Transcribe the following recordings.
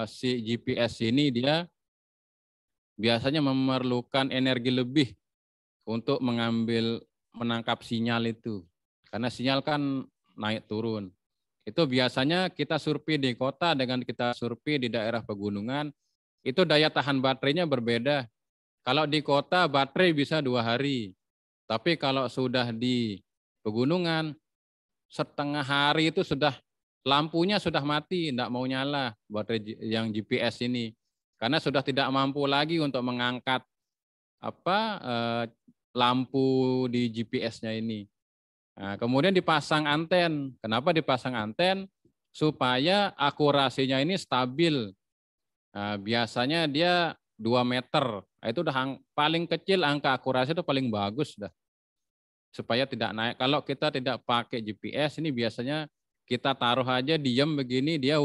si GPS ini dia biasanya memerlukan energi lebih untuk menangkap sinyal itu. Karena sinyal kan naik turun. Itu biasanya kita survei di kota dengan kita survei di daerah pegunungan, itu daya tahan baterainya berbeda. Kalau di kota baterai bisa 2 hari. Tapi kalau sudah di pegunungan, setengah hari itu sudah lampunya sudah mati, tidak mau nyala baterai yang GPS ini. Karena sudah tidak mampu lagi untuk mengangkat lampu di GPS-nya ini. Nah, kemudian dipasang anten. Kenapa dipasang anten? Supaya akurasinya ini stabil. Nah, biasanya dia 2 meter. Nah, itu udah paling kecil angka akurasi itu paling bagus dah. Supaya tidak naik. Kalau kita tidak pakai GPS ini biasanya kita taruh aja diam begini dia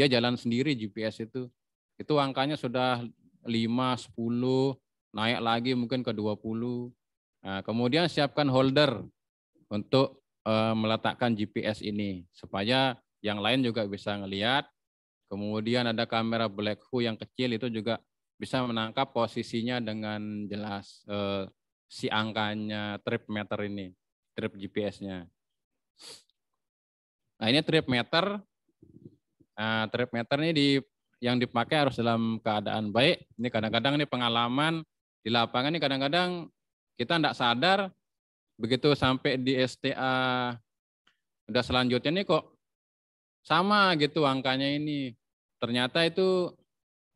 jalan sendiri GPS itu. Itu angkanya sudah 5, 10, naik lagi mungkin ke 20. Nah, kemudian siapkan holder untuk meletakkan GPS ini supaya yang lain juga bisa ngelihat. Kemudian ada kamera Blackview yang kecil itu juga bisa menangkap posisinya dengan jelas si angkanya trip meter ini, trip GPS-nya. Nah, ini trip meter. Nah, trip meter ini yang dipakai harus dalam keadaan baik. Ini kadang-kadang ini pengalaman di lapangan ini kadang-kadang kita tidak sadar begitu sampai di STA udah selanjutnya nih kok sama gitu angkanya ini. Ternyata itu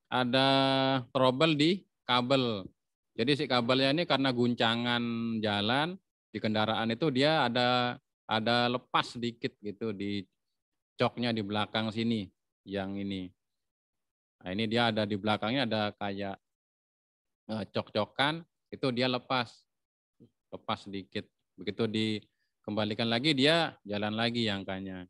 ada trouble di kabel. Jadi si kabelnya ini karena guncangan jalan di kendaraan itu dia ada lepas sedikit gitu di coknya di belakang sini yang ini. Nah, ini dia ada di belakangnya ada kayak cok-cokan itu dia lepas sedikit. Begitu dikembalikan lagi dia jalan lagi angkanya.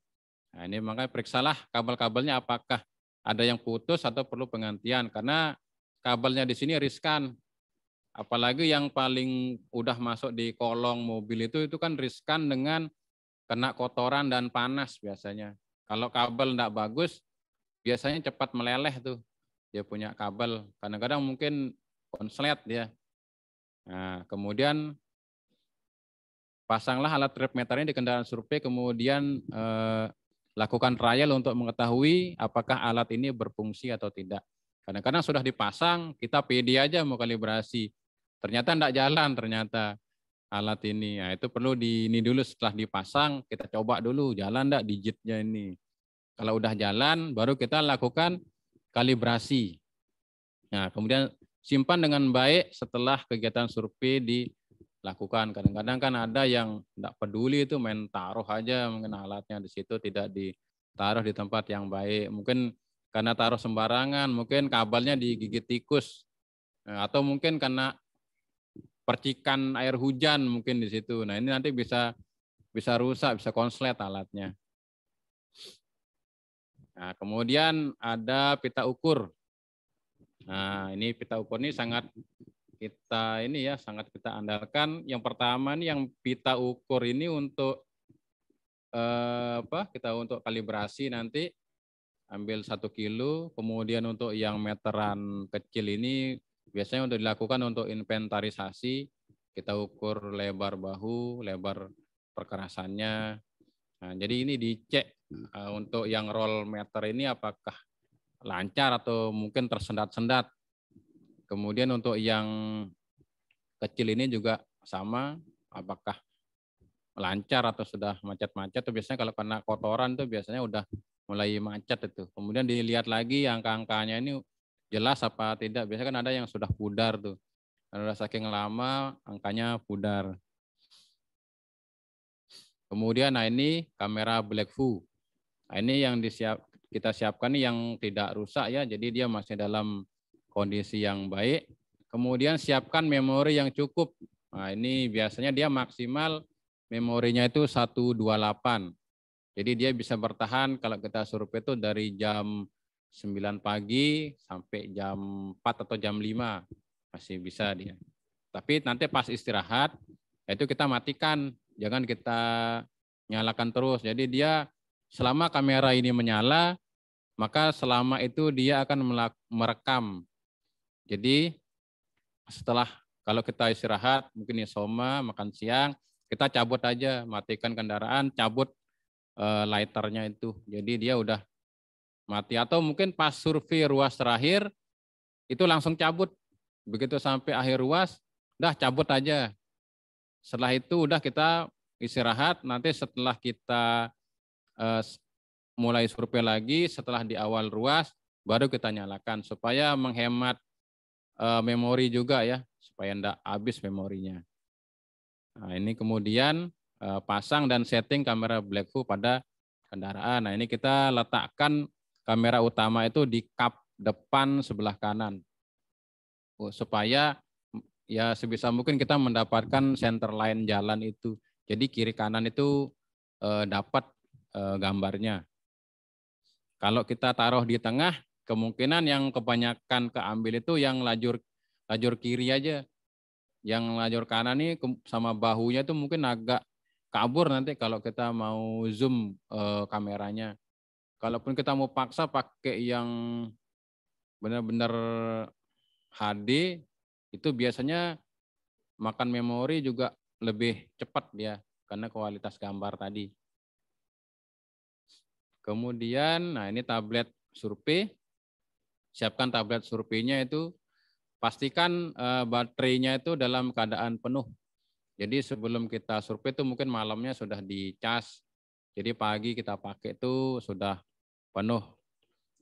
Nah, ini makanya periksalah kabel-kabelnya apakah ada yang putus atau perlu penggantian karena kabelnya di sini riskan. Apalagi yang paling udah masuk di kolong mobil itu kan riskan dengan kena kotoran dan panas biasanya. Kalau kabel enggak bagus, biasanya cepat meleleh tuh. Dia punya kabel. Kadang-kadang mungkin konslet dia. Nah, kemudian pasanglah alat trip meternya di kendaraan survei, kemudian lakukan trial untuk mengetahui apakah alat ini berfungsi atau tidak. Kadang-kadang sudah dipasang, kita pede aja mau kalibrasi. Ternyata enggak jalan ternyata alat ini. Nah, itu perlu ini dulu setelah dipasang, kita coba dulu jalan enggak digitnya ini. Kalau udah jalan, baru kita lakukan kalibrasi. Nah, kemudian simpan dengan baik setelah kegiatan survei dilakukan. Kadang-kadang kan ada yang tidak peduli itu main taruh aja mungkin alatnya di situ tidak ditaruh di tempat yang baik. Mungkin karena taruh sembarangan, mungkin kabelnya digigit tikus. Atau mungkin karena percikan air hujan mungkin di situ. Nah, ini nanti bisa rusak, bisa konslet alatnya. Nah, kemudian ada pita ukur. Nah, ini pita ukur ini sangat kita andalkan. Yang pertama nih yang pita ukur ini untuk kita untuk kalibrasi nanti ambil 1 kilo. Kemudian untuk yang meteran kecil ini biasanya untuk dilakukan untuk inventarisasi. Kita ukur lebar bahu, lebar perkerasannya. Nah, jadi ini dicek untuk yang roll meter ini apakah lancar atau mungkin tersendat-sendat. Kemudian untuk yang kecil ini juga sama, apakah lancar atau sudah macet-macet. Itu biasanya kalau kena kotoran itu biasanya udah mulai macet itu. Kemudian dilihat lagi angka-angkanya ini jelas apa tidak. Biasanya kan ada yang sudah pudar tuh. Kalau udah saking lama angkanya pudar. Kemudian nah ini kamera Blackview. Nah, ini yang kita siapkan nih yang tidak rusak ya. Jadi dia masih dalam kondisi yang baik. Kemudian siapkan memori yang cukup. Nah, ini biasanya dia maksimal memorinya itu 128. Jadi dia bisa bertahan kalau kita survei itu dari jam 9 pagi sampai jam 4 atau jam 5. Masih bisa dia. Tapi nanti pas istirahat, itu kita matikan. Jangan kita nyalakan terus. Jadi dia selama kamera ini menyala, maka selama itu dia akan merekam. Jadi setelah kalau kita istirahat, mungkin isoma, makan siang, kita cabut aja, matikan kendaraan, cabut lighternya itu. Jadi dia udah mati. Atau mungkin pas survei ruas terakhir, itu langsung cabut. Begitu sampai akhir ruas, udah cabut aja. Setelah itu udah kita istirahat, nanti setelah kita mulai survei lagi, setelah di awal ruas, baru kita nyalakan supaya menghemat memori juga ya, supaya enggak habis memorinya. Nah, ini kemudian pasang dan setting kamera BlackView pada kendaraan. Nah, ini kita letakkan kamera utama itu di kap depan sebelah kanan. Supaya ya sebisa mungkin kita mendapatkan center line jalan itu. Jadi kiri kanan itu dapat gambarnya. Kalau kita taruh di tengah, kemungkinan yang kebanyakan keambil itu yang lajur kiri aja. Yang lajur kanan nih sama bahunya itu mungkin agak kabur nanti kalau kita mau zoom kameranya. Kalaupun kita mau paksa pakai yang benar-benar HD, itu biasanya makan memori juga lebih cepat ya, karena kualitas gambar tadi. Kemudian, nah ini tablet survei. Siapkan tablet surveinya itu, pastikan baterainya itu dalam keadaan penuh. Jadi sebelum kita survei itu mungkin malamnya sudah dicas. Jadi pagi kita pakai itu sudah penuh.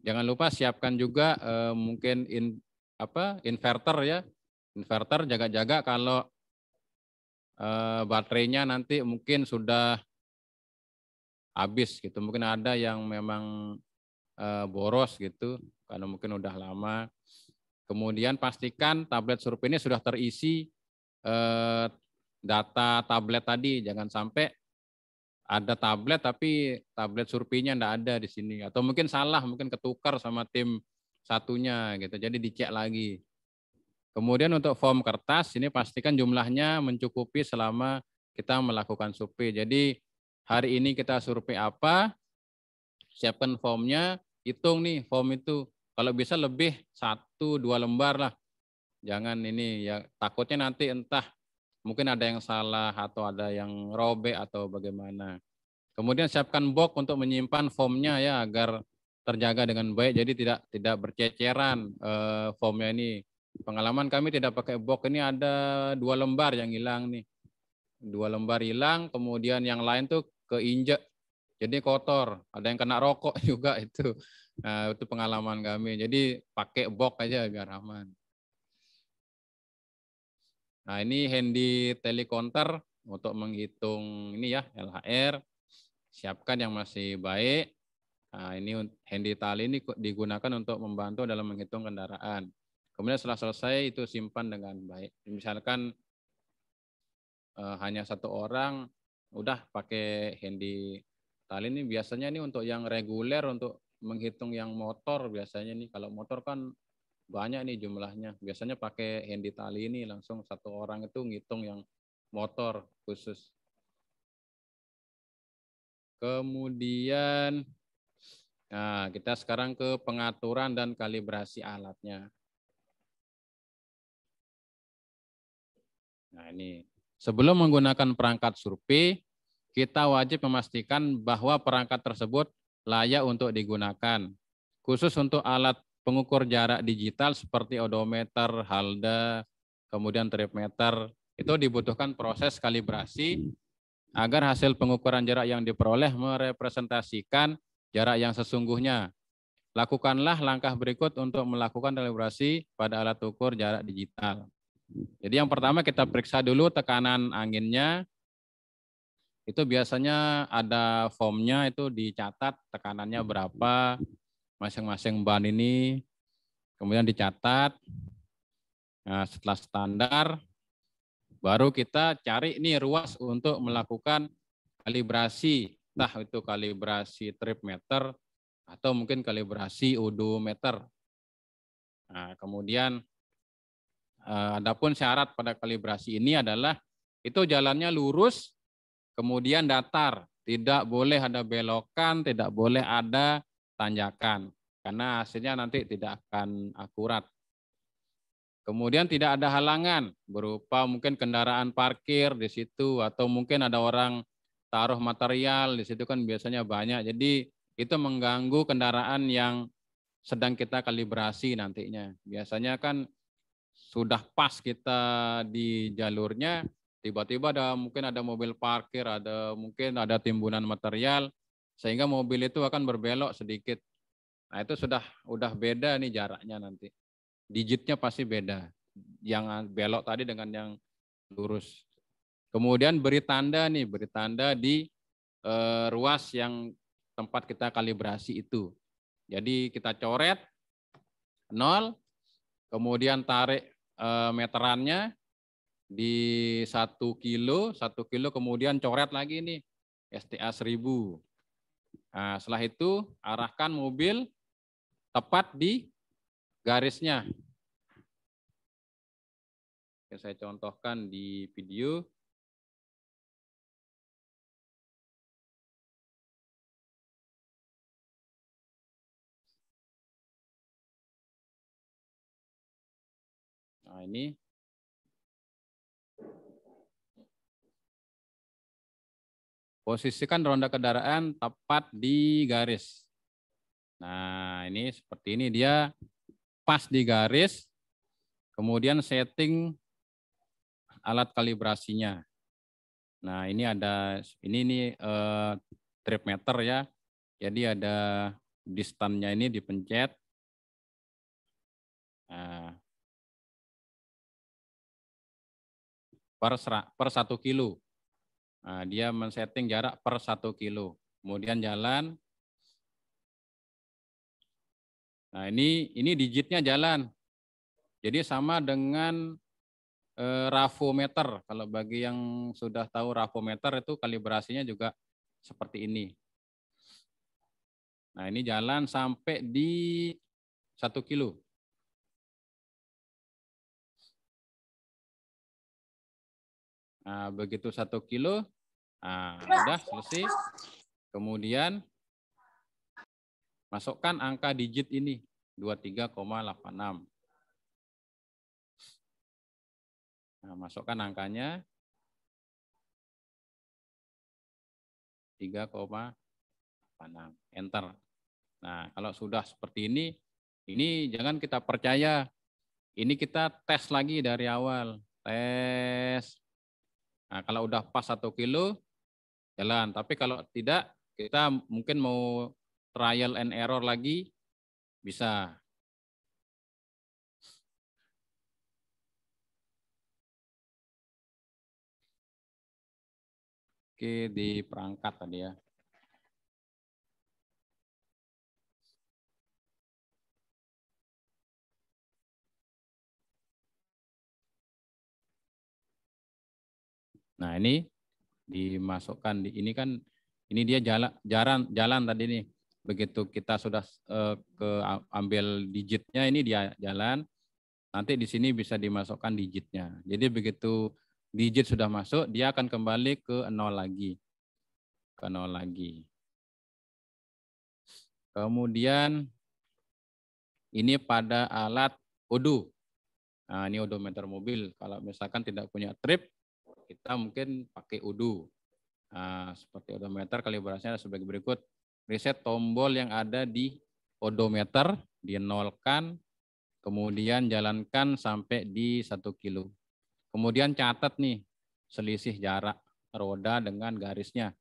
Jangan lupa siapkan juga mungkin inverter ya. Inverter jaga-jaga kalau baterainya nanti mungkin sudah habis gitu. Mungkin ada yang memang boros gitu karena mungkin udah lama. Kemudian pastikan tablet survei ini sudah terisi data tablet tadi. Jangan sampai ada tablet tapi tablet surveinya enggak ada di sini. Atau mungkin salah, mungkin ketukar sama tim satunya gitu. Jadi dicek lagi. Kemudian untuk form kertas ini pastikan jumlahnya mencukupi selama kita melakukan survei. Jadi hari ini kita survei apa, siapkan formnya, hitung nih form itu. Kalau bisa lebih 1-2 lembar lah. Jangan ini ya, takutnya nanti entah mungkin ada yang salah atau ada yang robek atau bagaimana. Kemudian siapkan box untuk menyimpan formnya ya agar terjaga dengan baik. Jadi tidak berceceran formnya ini. Pengalaman kami tidak pakai box ini ada 2 lembar yang hilang nih. 2 lembar hilang, kemudian yang lain tuh keinjek. Jadi kotor, ada yang kena rokok juga itu. Nah, itu pengalaman kami. Jadi pakai box aja biar aman. Nah, ini handy telecounter untuk menghitung ini ya LHR. Siapkan yang masih baik. Nah, ini handy tali ini digunakan untuk membantu dalam menghitung kendaraan. Kemudian setelah selesai itu simpan dengan baik. Misalkan hanya 1 orang, udah pakai handy tali ini biasanya ini untuk yang reguler, untuk menghitung yang motor biasanya nih. Kalau motor kan banyak nih jumlahnya. Biasanya pakai handy tali ini langsung 1 orang itu ngitung yang motor khusus. Kemudian, nah kita sekarang ke pengaturan dan kalibrasi alatnya. Nah ini, sebelum menggunakan perangkat survei, kita wajib memastikan bahwa perangkat tersebut layak untuk digunakan. Khusus untuk alat pengukur jarak digital seperti odometer, halda, kemudian tripmeter, itu dibutuhkan proses kalibrasi agar hasil pengukuran jarak yang diperoleh merepresentasikan jarak yang sesungguhnya. Lakukanlah langkah berikut untuk melakukan kalibrasi pada alat ukur jarak digital. Jadi yang pertama kita periksa dulu tekanan anginnya. Itu biasanya ada formnya, itu dicatat tekanannya berapa masing-masing ban ini. Kemudian dicatat. Nah, setelah standar, baru kita cari nih ruas untuk melakukan kalibrasi. Entah itu kalibrasi tripmeter atau mungkin kalibrasi odometer. Nah, kemudian adapun syarat pada kalibrasi ini adalah itu jalannya lurus, kemudian datar, tidak boleh ada belokan, tidak boleh ada tanjakan. karena hasilnya nanti tidak akan akurat. Kemudian tidak ada halangan berupa mungkin kendaraan parkir di situ atau mungkin ada orang taruh material di situ kan biasanya banyak. Jadi itu mengganggu kendaraan yang sedang kita kalibrasi nantinya. Biasanya kan sudah pas kita di jalurnya, tiba-tiba mungkin ada mobil parkir, mungkin ada timbunan material, sehingga mobil itu akan berbelok sedikit. Nah itu udah beda nih jaraknya nanti. Digitnya pasti beda. Yang belok tadi dengan yang lurus. Kemudian beri tanda di ruas yang tempat kita kalibrasi itu. Jadi kita coret 0, kemudian tarik meterannya di 1 kilo, kemudian coret lagi nih STA 1000. Nah, setelah itu arahkan mobil tepat di garisnya. Oke, saya contohkan di video. Nah, ini posisikan ronda kendaraan tepat di garis. Nah, ini seperti ini dia pas di garis. Kemudian setting alat kalibrasinya. Nah, ini ada ini trip meter ya. Jadi ada distannya ini dipencet. Nah, per 1 kilo. Nah, dia men-setting jarak per 1 kilo. Kemudian jalan. Nah, ini digitnya jalan. Jadi sama dengan rafometer. Kalau bagi yang sudah tahu rafometer itu kalibrasinya juga seperti ini. Nah, ini jalan sampai di 1 kilo. Nah, begitu 1 kilo, nah, udah selesai. Kemudian masukkan angka digit ini, 23,86. Nah, masukkan angkanya 3,86. Enter. Nah, kalau sudah seperti ini jangan kita percaya. Ini kita tes lagi dari awal. Tes. Nah, kalau udah pas 1 kilo, jalan. Tapi kalau tidak, kita mungkin mau trial and error lagi, bisa. Oke, di perangkat tadi ya. Nah, ini dimasukkan ini kan ini dia jalan tadi nih. Begitu kita sudah ambil digitnya, ini dia jalan. Nanti di sini bisa dimasukkan digitnya. Jadi begitu digit sudah masuk, dia akan kembali ke 0 lagi. Ke 0 lagi. Kemudian ini pada alat odo. Nah, ini odometer mobil. Kalau misalkan tidak punya trip, kita mungkin pakai odo. Nah, seperti odometer kalibrasinya sebagai berikut. Reset tombol yang ada di odometer, dinolkan, kemudian jalankan sampai di 1 kilo. Kemudian catat nih selisih jarak roda dengan garisnya.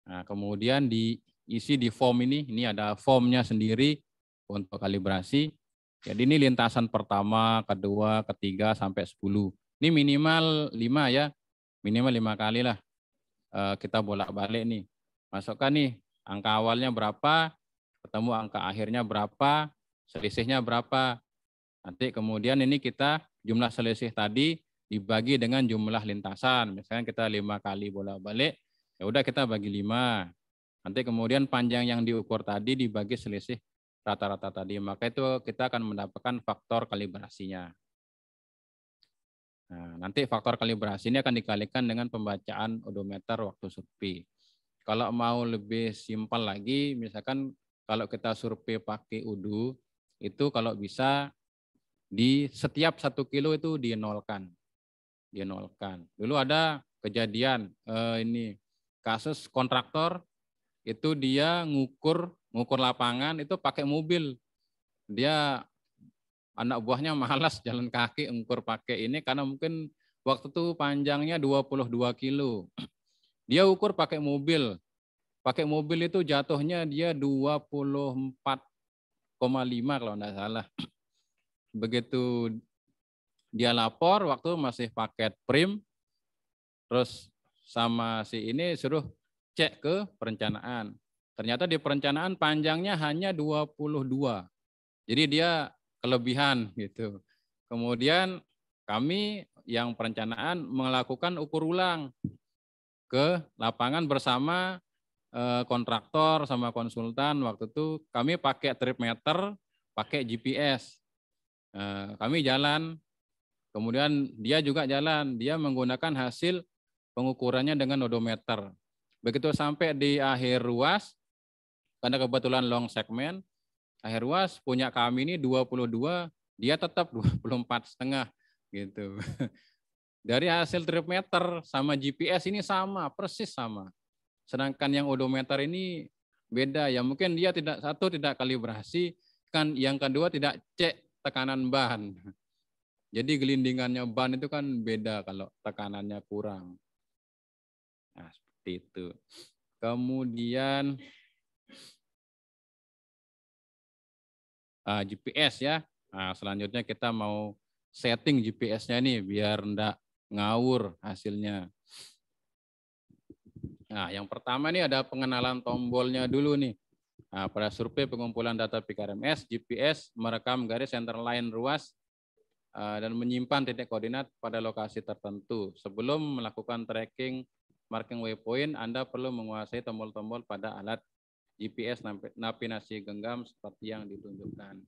Nah, kemudian diisi di form ini ada formnya sendiri untuk kalibrasi. Jadi ini lintasan pertama, kedua, ketiga, sampai 10. Ini minimal 5 ya, minimal 5 kali lah. Kita bolak-balik nih. Masukkan nih angka awalnya berapa, ketemu angka akhirnya berapa, selisihnya berapa. Nanti kemudian ini kita jumlah selisih tadi dibagi dengan jumlah lintasan. Misalnya kita 5 kali bolak-balik, ya udah kita bagi 5. Nanti kemudian panjang yang diukur tadi dibagi selisih rata-rata tadi. Maka itu kita akan mendapatkan faktor kalibrasinya. Nah, nanti faktor kalibrasi ini akan dikalikan dengan pembacaan odometer waktu sepi. Kalau mau lebih simpel lagi, misalkan kalau kita survei pakai UDU, itu kalau bisa di setiap 1 kilo itu dinolkan. Dulu ada kejadian ini kasus kontraktor itu dia ngukur lapangan itu pakai mobil. Dia anak buahnya malas jalan kaki ngukur pakai ini karena mungkin waktu itu panjangnya 22 kilo. Dia ukur pakai mobil. Pakai mobil itu jatuhnya dia 24,5 kalau enggak salah. Begitu dia lapor waktu masih paket prim, terus sama si ini suruh cek ke perencanaan. Ternyata di perencanaan panjangnya hanya 22. Jadi dia kelebihan gitu. Kemudian kami yang perencanaan melakukan ukur ulang ke lapangan bersama kontraktor sama konsultan. Waktu itu kami pakai trip meter, pakai GPS. Kami jalan, kemudian dia juga jalan. Dia menggunakan hasil pengukurannya dengan odometer. Begitu sampai di akhir ruas, karena kebetulan long segment, akhir ruas punya kami ini 22, dia tetap 24,5 gitu. Dari hasil trip meter sama GPS ini sama, persis sama. Sedangkan yang odometer ini beda ya, mungkin dia tidak kalibrasi, kan yang kedua tidak cek tekanan ban. Jadi gelindingannya ban itu kan beda kalau tekanannya kurang. Nah, seperti itu. Kemudian GPS ya. Nah, selanjutnya kita mau setting GPS-nya nih biar enggak ngawur hasilnya. Nah, yang pertama nih ada pengenalan tombolnya dulu nih. Nah, pada survei pengumpulan data PKRMS, GPS merekam garis center line ruas dan menyimpan titik koordinat pada lokasi tertentu. Sebelum melakukan tracking marking waypoint, Anda perlu menguasai tombol-tombol pada alat GPS navigasi genggam seperti yang ditunjukkan.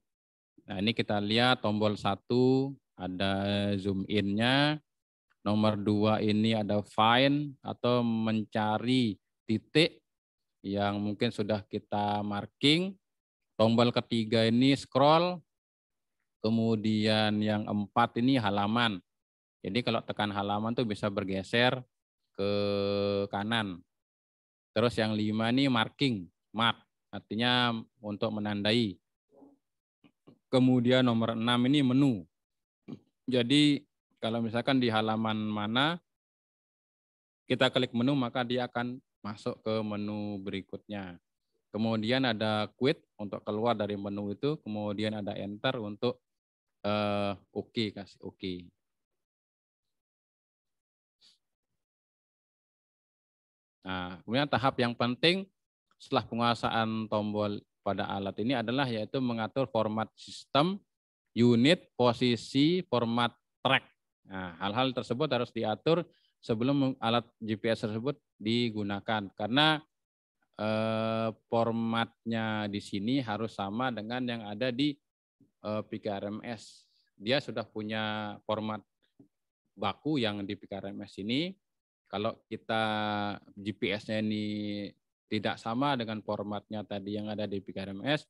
Nah, ini kita lihat tombol 1 ada zoom in-nya. Nomor 2 ini ada find atau mencari titik yang mungkin sudah kita marking. Tombol ketiga ini scroll. Kemudian yang 4 ini halaman. Jadi kalau tekan halaman tuh bisa bergeser ke kanan. Terus yang 5 ini marking, mark, artinya untuk menandai. Kemudian nomor 6 ini menu. Jadi kalau misalkan di halaman mana kita klik menu maka dia akan masuk ke menu berikutnya. Kemudian ada quit untuk keluar dari menu itu, kemudian ada enter untuk oke, kasih oke. Nah, kemudian tahap yang penting setelah penguasaan tombol pada alat ini adalah yaitu mengatur format sistem, unit, posisi, format track. Nah, hal-hal tersebut harus diatur sebelum alat GPS tersebut digunakan karena formatnya di sini harus sama dengan yang ada di PKRMS. Dia sudah punya format baku yang di PKRMS ini. Kalau kita GPS-nya ini tidak sama dengan formatnya tadi yang ada di PKRMS,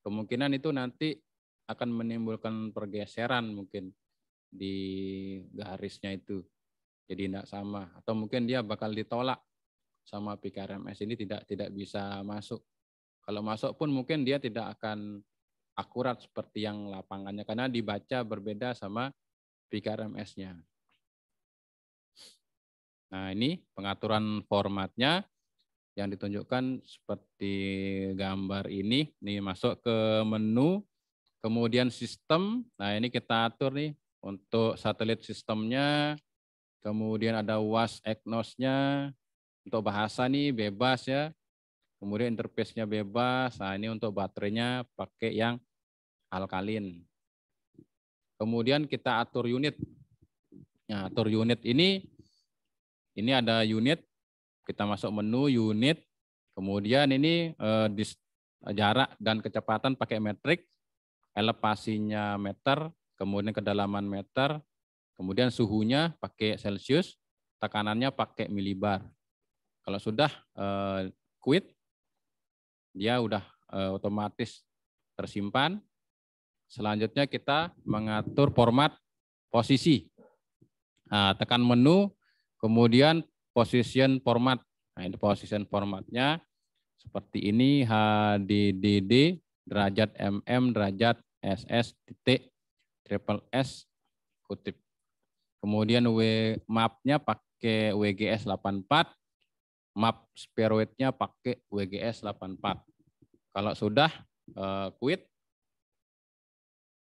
kemungkinan itu nanti akan menimbulkan pergeseran mungkin di garisnya itu. Jadi tidak sama. Atau mungkin dia bakal ditolak sama PKRMS ini tidak bisa masuk. Kalau masuk pun mungkin dia tidak akan akurat seperti yang lapangannya karena dibaca berbeda sama PKRMS-nya. Nah, ini pengaturan formatnya yang ditunjukkan seperti gambar ini. Nih masuk ke menu, kemudian sistem. Nah, ini kita atur nih untuk satelit sistemnya. Kemudian ada WAS EGNOS-nya. Untuk bahasa nih bebas ya. Kemudian interface-nya bebas. Nah, ini untuk baterainya pakai yang alkalin. Kemudian kita atur unit. Nah, atur unit ini ada unit, kita masuk menu unit, kemudian ini jarak dan kecepatan pakai metrik, elevasinya meter, kemudian kedalaman meter, kemudian suhunya pakai Celsius, tekanannya pakai milibar. Kalau sudah quit, dia udah otomatis tersimpan. Selanjutnya kita mengatur format posisi. Nah, tekan menu, kemudian position format. Nah, ini position formatnya seperti ini, HDDD, derajat mm, derajat ss, titik, triple S, kutip. Kemudian mapnya pakai WGS 84, map spheroid-nya pakai WGS 84. Kalau sudah quit,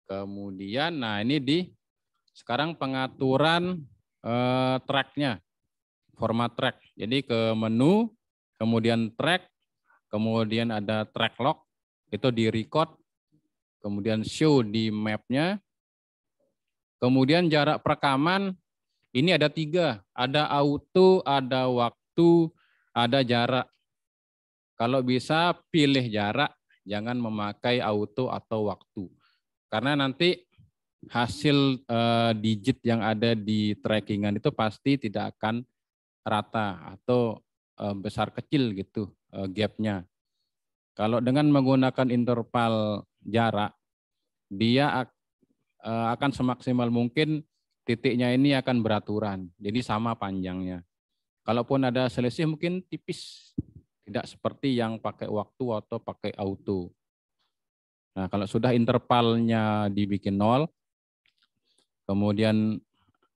kemudian, nah ini sekarang pengaturan track-nya, format track. Jadi ke menu, kemudian track, kemudian ada track log, itu di record, kemudian show di map-nya, kemudian jarak perekaman, ini ada 3, ada auto, ada waktu, ada jarak. Kalau bisa pilih jarak, jangan memakai auto atau waktu. Karena nanti hasil digit yang ada di trackingan itu pasti tidak akan rata atau besar kecil gitu gapnya. Kalau dengan menggunakan interval jarak, dia akan semaksimal mungkin titiknya ini akan beraturan, jadi sama panjangnya. Kalaupun ada selisih mungkin tipis, tidak seperti yang pakai waktu atau pakai auto. Nah, kalau sudah intervalnya dibikin 0, kemudian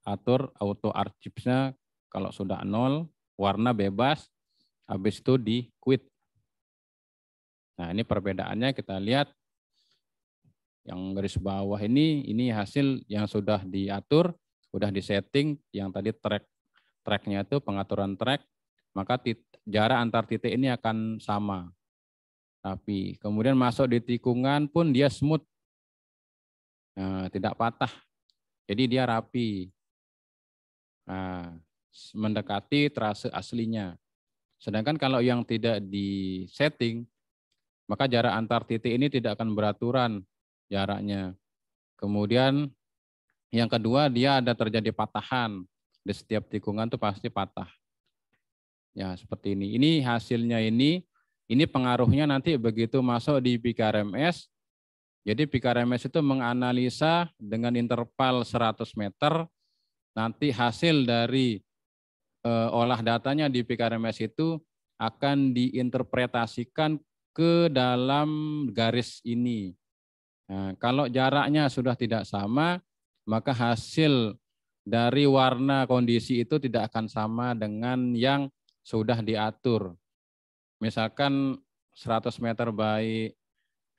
atur auto archives-nya kalau sudah 0, warna bebas, habis itu di quit. Nah, ini perbedaannya kita lihat. Yang garis bawah ini hasil yang sudah diatur, sudah disetting, yang tadi track-nya itu pengaturan track, maka jarak antar titik ini akan sama. Tapi kemudian masuk di tikungan pun dia smooth, nah, tidak patah. Jadi dia rapi. Nah, mendekati trase aslinya. Sedangkan kalau yang tidak di-setting, maka jarak antar titik ini tidak akan beraturan jaraknya. Kemudian yang kedua, dia ada terjadi patahan. Di setiap tikungan itu pasti patah. Ya, seperti ini. Ini hasilnya ini pengaruhnya nanti begitu masuk di PKRMS. Jadi PKRMS itu menganalisa dengan interval 100 meter, nanti hasil dari olah datanya di PKRMS itu akan diinterpretasikan ke dalam garis ini. Nah, kalau jaraknya sudah tidak sama, maka hasil dari warna kondisi itu tidak akan sama dengan yang sudah diatur. Misalkan 100 meter baik,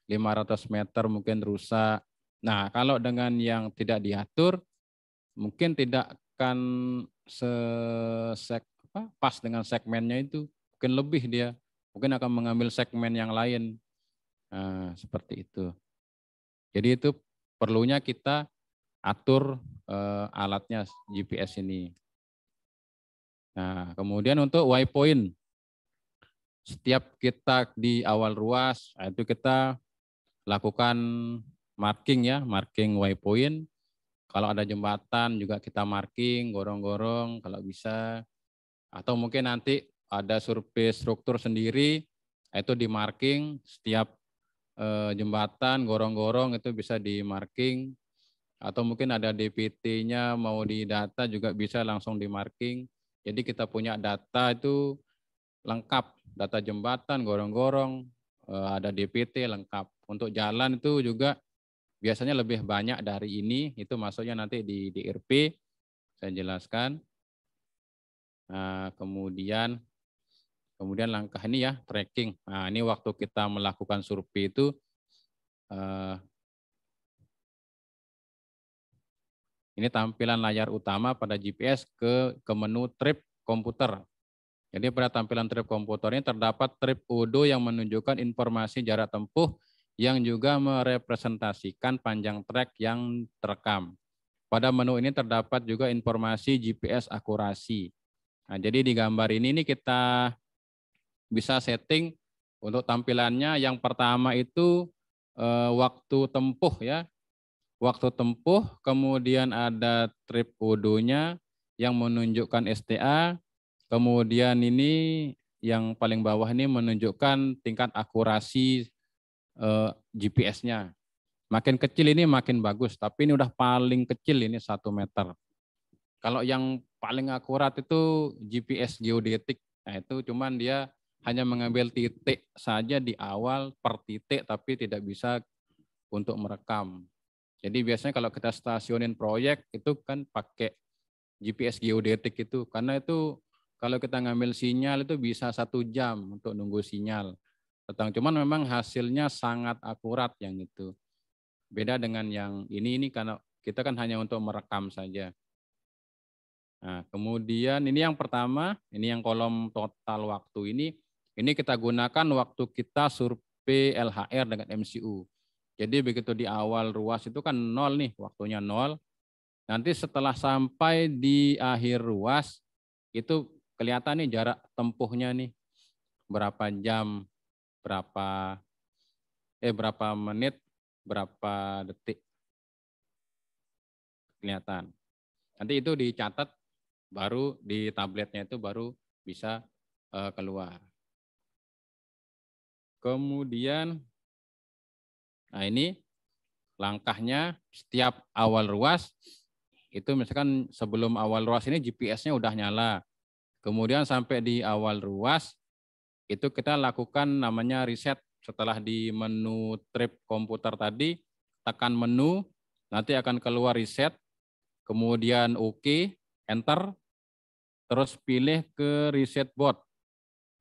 500 meter mungkin rusak. Nah, kalau dengan yang tidak diatur, mungkin tidak akan pas dengan segmennya itu. Mungkin lebih dia, mungkin akan mengambil segmen yang lain. Nah, seperti itu. Jadi itu perlunya kita atur alatnya GPS ini. Nah, kemudian untuk waypoint, setiap kita di awal ruas, itu kita lakukan marking ya, marking waypoint. Kalau ada jembatan juga kita marking, gorong-gorong kalau bisa. Atau mungkin nanti ada survei struktur sendiri, itu di marking setiap jembatan, gorong-gorong itu bisa di marking. Atau mungkin ada DPT-nya mau didata juga bisa langsung di marking. Jadi kita punya data itu lengkap, data jembatan, gorong-gorong, ada DPT lengkap. Untuk jalan itu juga biasanya lebih banyak dari ini, itu masuknya nanti di DRP, saya jelaskan. Nah, kemudian langkah ini ya, tracking. Nah, ini waktu kita melakukan survei itu, ini tampilan layar utama pada GPS ke menu trip komputer. Jadi pada tampilan trip komputer ini terdapat trip odo yang menunjukkan informasi jarak tempuh yang juga merepresentasikan panjang trek yang terekam. Pada menu ini terdapat juga informasi GPS akurasi. Nah, jadi di gambar ini kita bisa setting untuk tampilannya. Yang pertama itu waktu tempuh ya. Waktu tempuh, kemudian ada trip odonya yang menunjukkan STA. Kemudian ini yang paling bawah ini menunjukkan tingkat akurasi GPS-nya. Makin kecil ini makin bagus, tapi ini udah paling kecil ini 1 meter. Kalau yang paling akurat itu GPS geodetik. Nah itu cuman dia hanya mengambil titik saja di awal per titik, tapi tidak bisa untuk merekam. Jadi biasanya kalau kita stasionin proyek itu kan pakai GPS geodetik itu, karena itu kalau kita ngambil sinyal itu bisa 1 jam untuk nunggu sinyal. Cuman memang hasilnya sangat akurat yang itu. Beda dengan yang ini karena kita kan hanya untuk merekam saja. Nah, kemudian ini yang pertama, ini yang kolom total waktu ini kita gunakan waktu kita survei LHR dengan MCU. Jadi begitu di awal ruas itu kan 0 nih, waktunya 0. Nanti setelah sampai di akhir ruas, itu kelihatan nih jarak tempuhnya nih, berapa jam, berapa menit, berapa detik, kelihatan. Nanti itu dicatat, baru di tabletnya itu baru bisa keluar. Kemudian, nah ini langkahnya setiap awal ruas, itu misalkan sebelum awal ruas ini GPS-nya udah nyala. Kemudian sampai di awal ruas, itu kita lakukan namanya reset. Setelah di menu trip komputer tadi, tekan menu, nanti akan keluar reset, kemudian OK, enter, terus pilih ke reset board.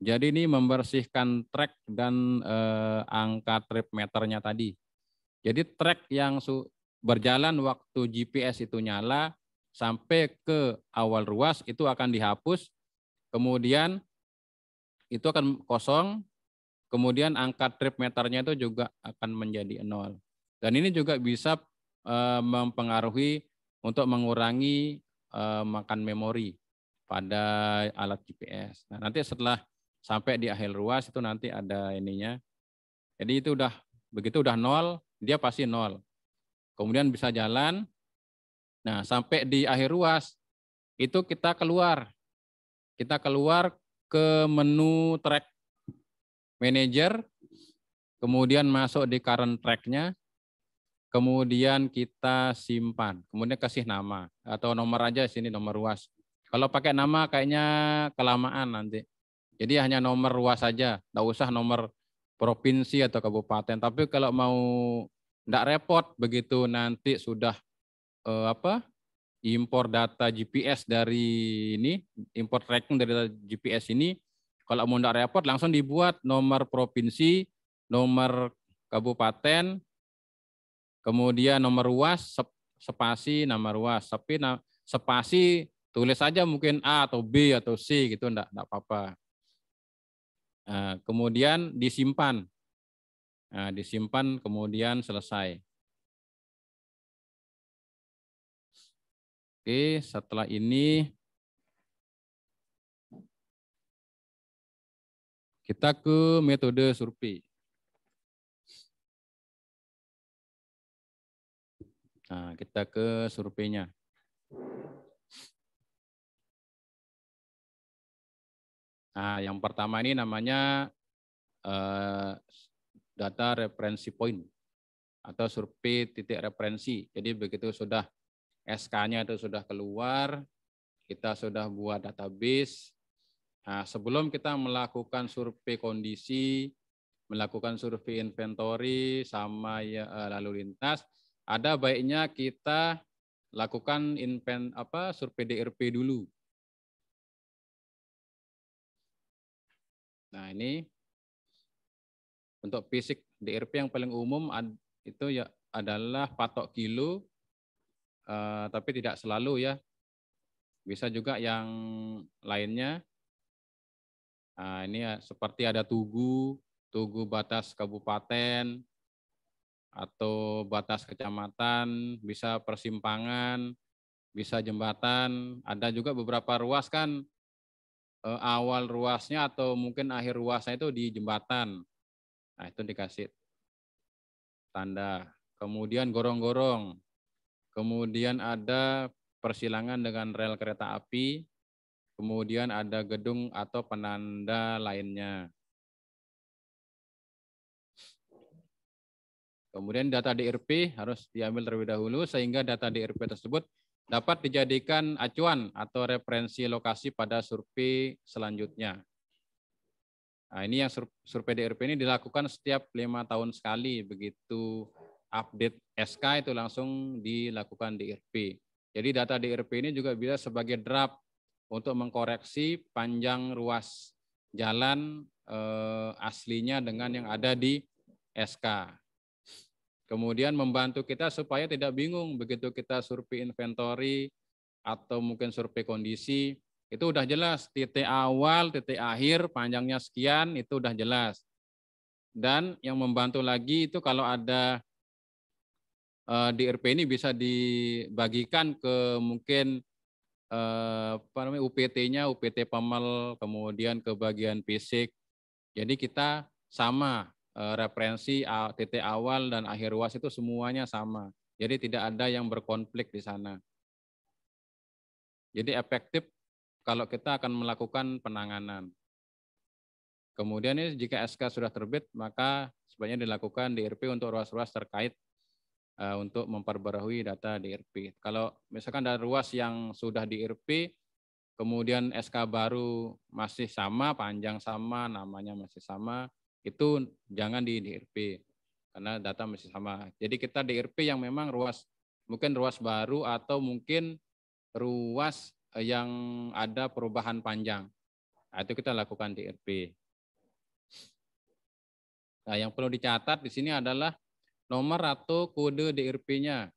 Jadi ini membersihkan track dan angka trip meternya tadi. Jadi track yang berjalan waktu GPS itu nyala sampai ke awal ruas itu akan dihapus, kemudian itu akan kosong, kemudian angka trip meternya itu juga akan menjadi 0. Dan ini juga bisa mempengaruhi untuk mengurangi makan memori pada alat GPS. Nah, nanti setelah sampai di akhir ruas itu nanti ada ininya. Jadi itu begitu udah 0, dia pasti 0. Kemudian bisa jalan. Nah, sampai di akhir ruas itu kita keluar. Kita keluar ke menu track manager, kemudian masuk di current track-nya, kemudian kita simpan, kemudian kasih nama atau nomor aja sini, nomor ruas. Kalau pakai nama kayaknya kelamaan nanti. Jadi hanya nomor ruas saja, nggak usah nomor provinsi atau kabupaten. Tapi kalau mau nggak repot begitu nanti sudah impor data GPS dari ini, import tracking dari GPS ini, kalau mau nggak repot langsung dibuat nomor provinsi, nomor kabupaten, kemudian nomor ruas, spasi nama ruas, tapi spasi tulis saja mungkin A atau B atau C gitu, enggak apa-apa. Nah, kemudian disimpan. Nah, disimpan kemudian selesai. Oke, setelah ini kita ke metode survei. Nah, kita ke surveinya. Nah, yang pertama ini namanya data referensi point atau survei titik referensi. Jadi begitu sudah SK-nya itu sudah keluar, kita sudah buat database. Nah, sebelum kita melakukan survei kondisi, melakukan survei inventory sama lalu lintas, ada baiknya kita lakukan survei DRP dulu. Nah, ini untuk fisik DRP yang paling umum itu ya adalah patok kilo, tapi tidak selalu ya. Bisa juga yang lainnya. Nah, ini ya seperti ada tugu batas kabupaten atau batas kecamatan, bisa persimpangan, bisa jembatan. Ada juga beberapa ruas kan awal ruasnya atau mungkin akhir ruasnya itu di jembatan. Nah, itu dikasih tanda. Kemudian gorong-gorong. Kemudian ada persilangan dengan rel kereta api. Kemudian ada gedung atau penanda lainnya. Kemudian data DRP harus diambil terlebih dahulu sehingga data DRP tersebut dapat dijadikan acuan atau referensi lokasi pada survei selanjutnya. Nah, ini yang survei DRP ini dilakukan setiap 5 tahun sekali, begitu update SK itu langsung dilakukan DRP. Jadi data DRP ini juga bisa sebagai draft untuk mengkoreksi panjang ruas jalan aslinya dengan yang ada di SK. Kemudian membantu kita supaya tidak bingung begitu kita survei inventory atau mungkin survei kondisi, itu udah jelas titik awal, titik akhir, panjangnya sekian, itu udah jelas. Dan yang membantu lagi itu kalau ada DRP ini bisa dibagikan ke mungkin UPT-nya, UPT Pemel, kemudian ke bagian fisik. Jadi kita sama referensi titik awal dan akhir ruas itu semuanya sama. Jadi tidak ada yang berkonflik di sana. Jadi efektif kalau kita akan melakukan penanganan. Kemudian ini jika SK sudah terbit, maka sebaiknya dilakukan DRP untuk ruas-ruas terkait untuk memperbarui data DRP. Kalau misalkan ada ruas yang sudah DRP, kemudian SK baru masih sama, panjang sama, namanya masih sama, itu jangan di DRP karena data masih sama. Jadi kita DRP yang memang ruas, mungkin ruas baru atau mungkin ruas yang ada perubahan panjang. Nah, itu kita lakukan DRP. Nah, yang perlu dicatat di sini adalah nomor atau kode DRP-nya.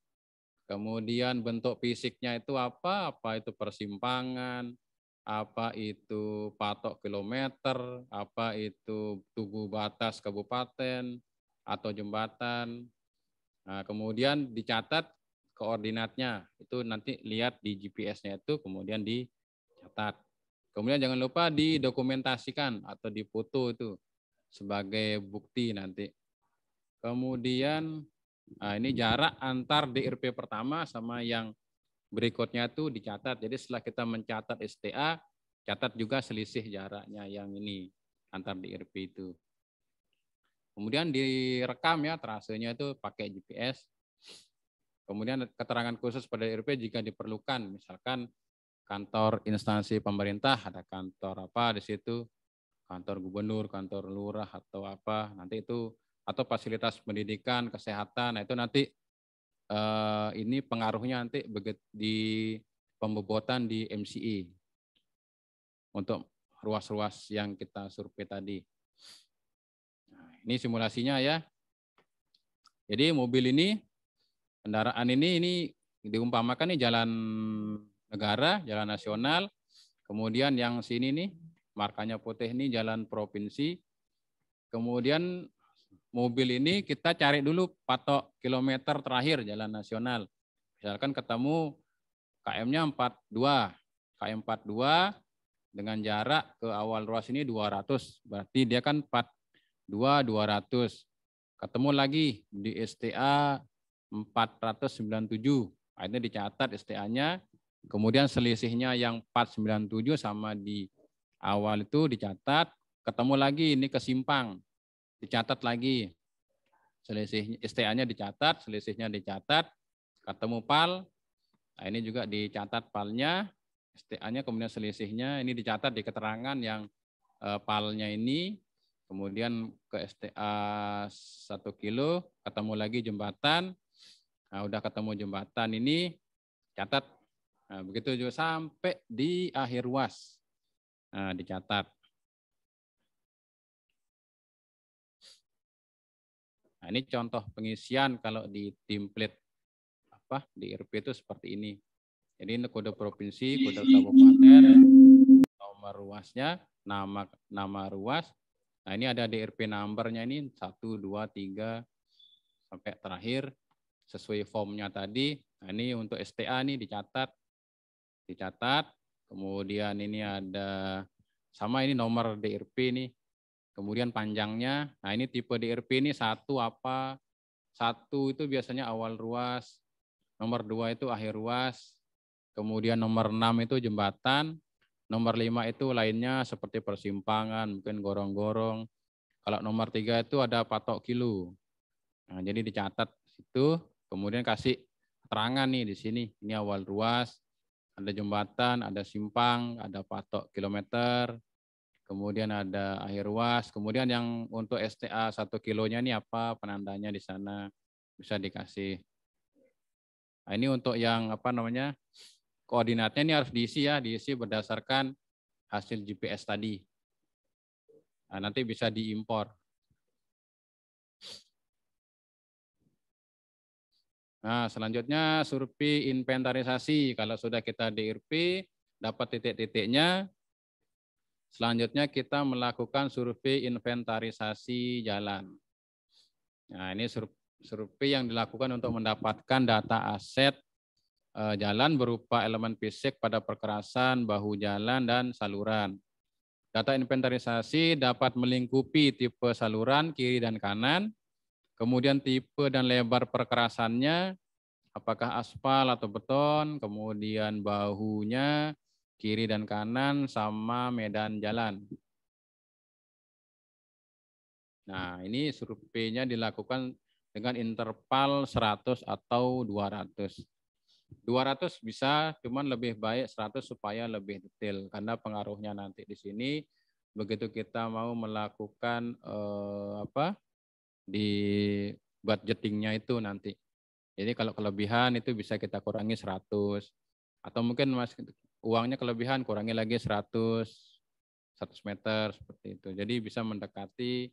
Kemudian bentuk fisiknya itu apa itu persimpangan, apa itu patok kilometer, apa itu tugu batas kabupaten atau jembatan. Nah, kemudian dicatat koordinatnya, itu nanti lihat di GPS-nya itu kemudian dicatat. Kemudian jangan lupa didokumentasikan atau difoto itu sebagai bukti nanti. Kemudian ini jarak antar DRP pertama sama yang berikutnya itu dicatat. Jadi setelah kita mencatat STA, catat juga selisih jaraknya yang ini antar DRP itu. Kemudian direkam ya trasenya itu pakai GPS. Kemudian keterangan khusus pada DRP jika diperlukan, misalkan kantor instansi pemerintah, ada kantor apa di situ, kantor gubernur, kantor lurah atau apa, nanti itu atau fasilitas pendidikan, kesehatan, nah itu nanti ini pengaruhnya nanti di pembobotan di MCE untuk ruas-ruas yang kita survei tadi. Nah, ini simulasinya ya. Jadi mobil ini, kendaraan ini diumpamakan nih jalan negara, jalan nasional, kemudian yang sini nih markanya putih ini jalan provinsi, kemudian mobil ini kita cari dulu patok kilometer terakhir jalan nasional. Misalkan ketemu KM-nya 42. KM 42 dengan jarak ke awal ruas ini 200. Berarti dia kan 42 200. Ketemu lagi di STA 497. Akhirnya dicatat STA-nya. Kemudian selisihnya yang 497 sama di awal itu dicatat. Ketemu lagi ini kesimpang. Dicatat lagi, selisih STA-nya dicatat, selisihnya dicatat, ketemu PAL, nah ini juga dicatat PAL-nya, STA-nya kemudian selisihnya, ini dicatat di keterangan yang PAL-nya ini, kemudian ke STA 1 kilo, ketemu lagi jembatan, nah udah ketemu jembatan ini, catat, nah, begitu juga sampai di akhir ruas, nah dicatat. Nah, ini contoh pengisian kalau di template di IRP itu seperti ini. Jadi ini kode provinsi, kode kabupaten, nomor ruasnya, nama ruas. Nah, ini ada DRP number-nya ini 1 2 3 sampai terakhir sesuai formnya tadi. Nah, ini untuk STA nih dicatat. Kemudian ini ada sama ini nomor DRP nih. Kemudian panjangnya, nah ini tipe DRP ini 1 apa, 1 itu biasanya awal ruas, nomor 2 itu akhir ruas, kemudian nomor 6 itu jembatan, nomor 5 itu lainnya seperti persimpangan, mungkin gorong-gorong. Kalau nomor 3 itu ada patok kilo. Nah, jadi dicatat situ, kemudian kasih keterangan nih di sini. Ini awal ruas, ada jembatan, ada simpang, ada patok kilometer, kemudian ada akhir ruas, kemudian yang untuk STA 1 kilonya ini apa penandanya di sana bisa dikasih. Nah, ini untuk yang apa namanya koordinatnya ini harus diisi ya, diisi berdasarkan hasil GPS tadi. Nah, nanti bisa diimpor. Nah, selanjutnya survei inventarisasi. Kalau sudah kita DRP, dapat titik-titiknya, selanjutnya kita melakukan survei inventarisasi jalan. Nah, ini survei yang dilakukan untuk mendapatkan data aset jalan berupa elemen fisik pada perkerasan, bahu jalan, dan saluran. Data inventarisasi dapat melingkupi tipe saluran kiri dan kanan, kemudian tipe dan lebar perkerasannya, apakah aspal atau beton, kemudian bahunya, kiri dan kanan, sama medan jalan. Nah, ini surveinya dilakukan dengan interval 100 atau 200. 200 bisa, cuman lebih baik 100 supaya lebih detail karena pengaruhnya nanti di sini begitu kita mau melakukan di budgetingnya itu nanti. Jadi kalau kelebihan itu bisa kita kurangi 100 atau mungkin uangnya kelebihan kurangi lagi 100 meter seperti itu. Jadi bisa mendekati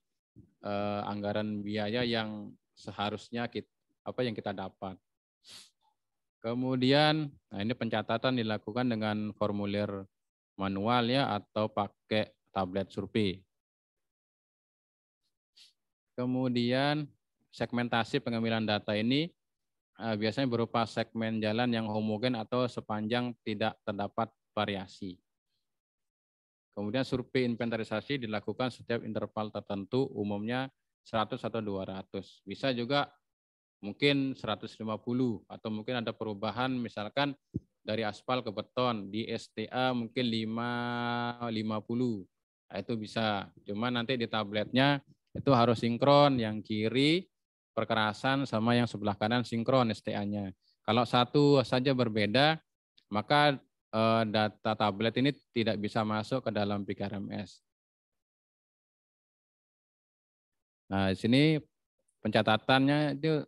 anggaran biaya yang seharusnya yang kita dapat. Kemudian, nah ini pencatatan dilakukan dengan formulir manual ya atau pakai tablet survei. Kemudian segmentasi pengambilan data ini biasanya berupa segmen jalan yang homogen atau sepanjang tidak terdapat variasi. Kemudian survei inventarisasi dilakukan setiap interval tertentu, umumnya 100 atau 200. Bisa juga mungkin 150 atau mungkin ada perubahan misalkan dari aspal ke beton di STA mungkin 550. Nah, itu bisa. Cuma nanti di tabletnya itu harus sinkron, yang kiri perkerasan sama yang sebelah kanan sinkron STA-nya. Kalau satu saja berbeda, maka data tablet ini tidak bisa masuk ke dalam PKRMS. Nah, di sini pencatatannya itu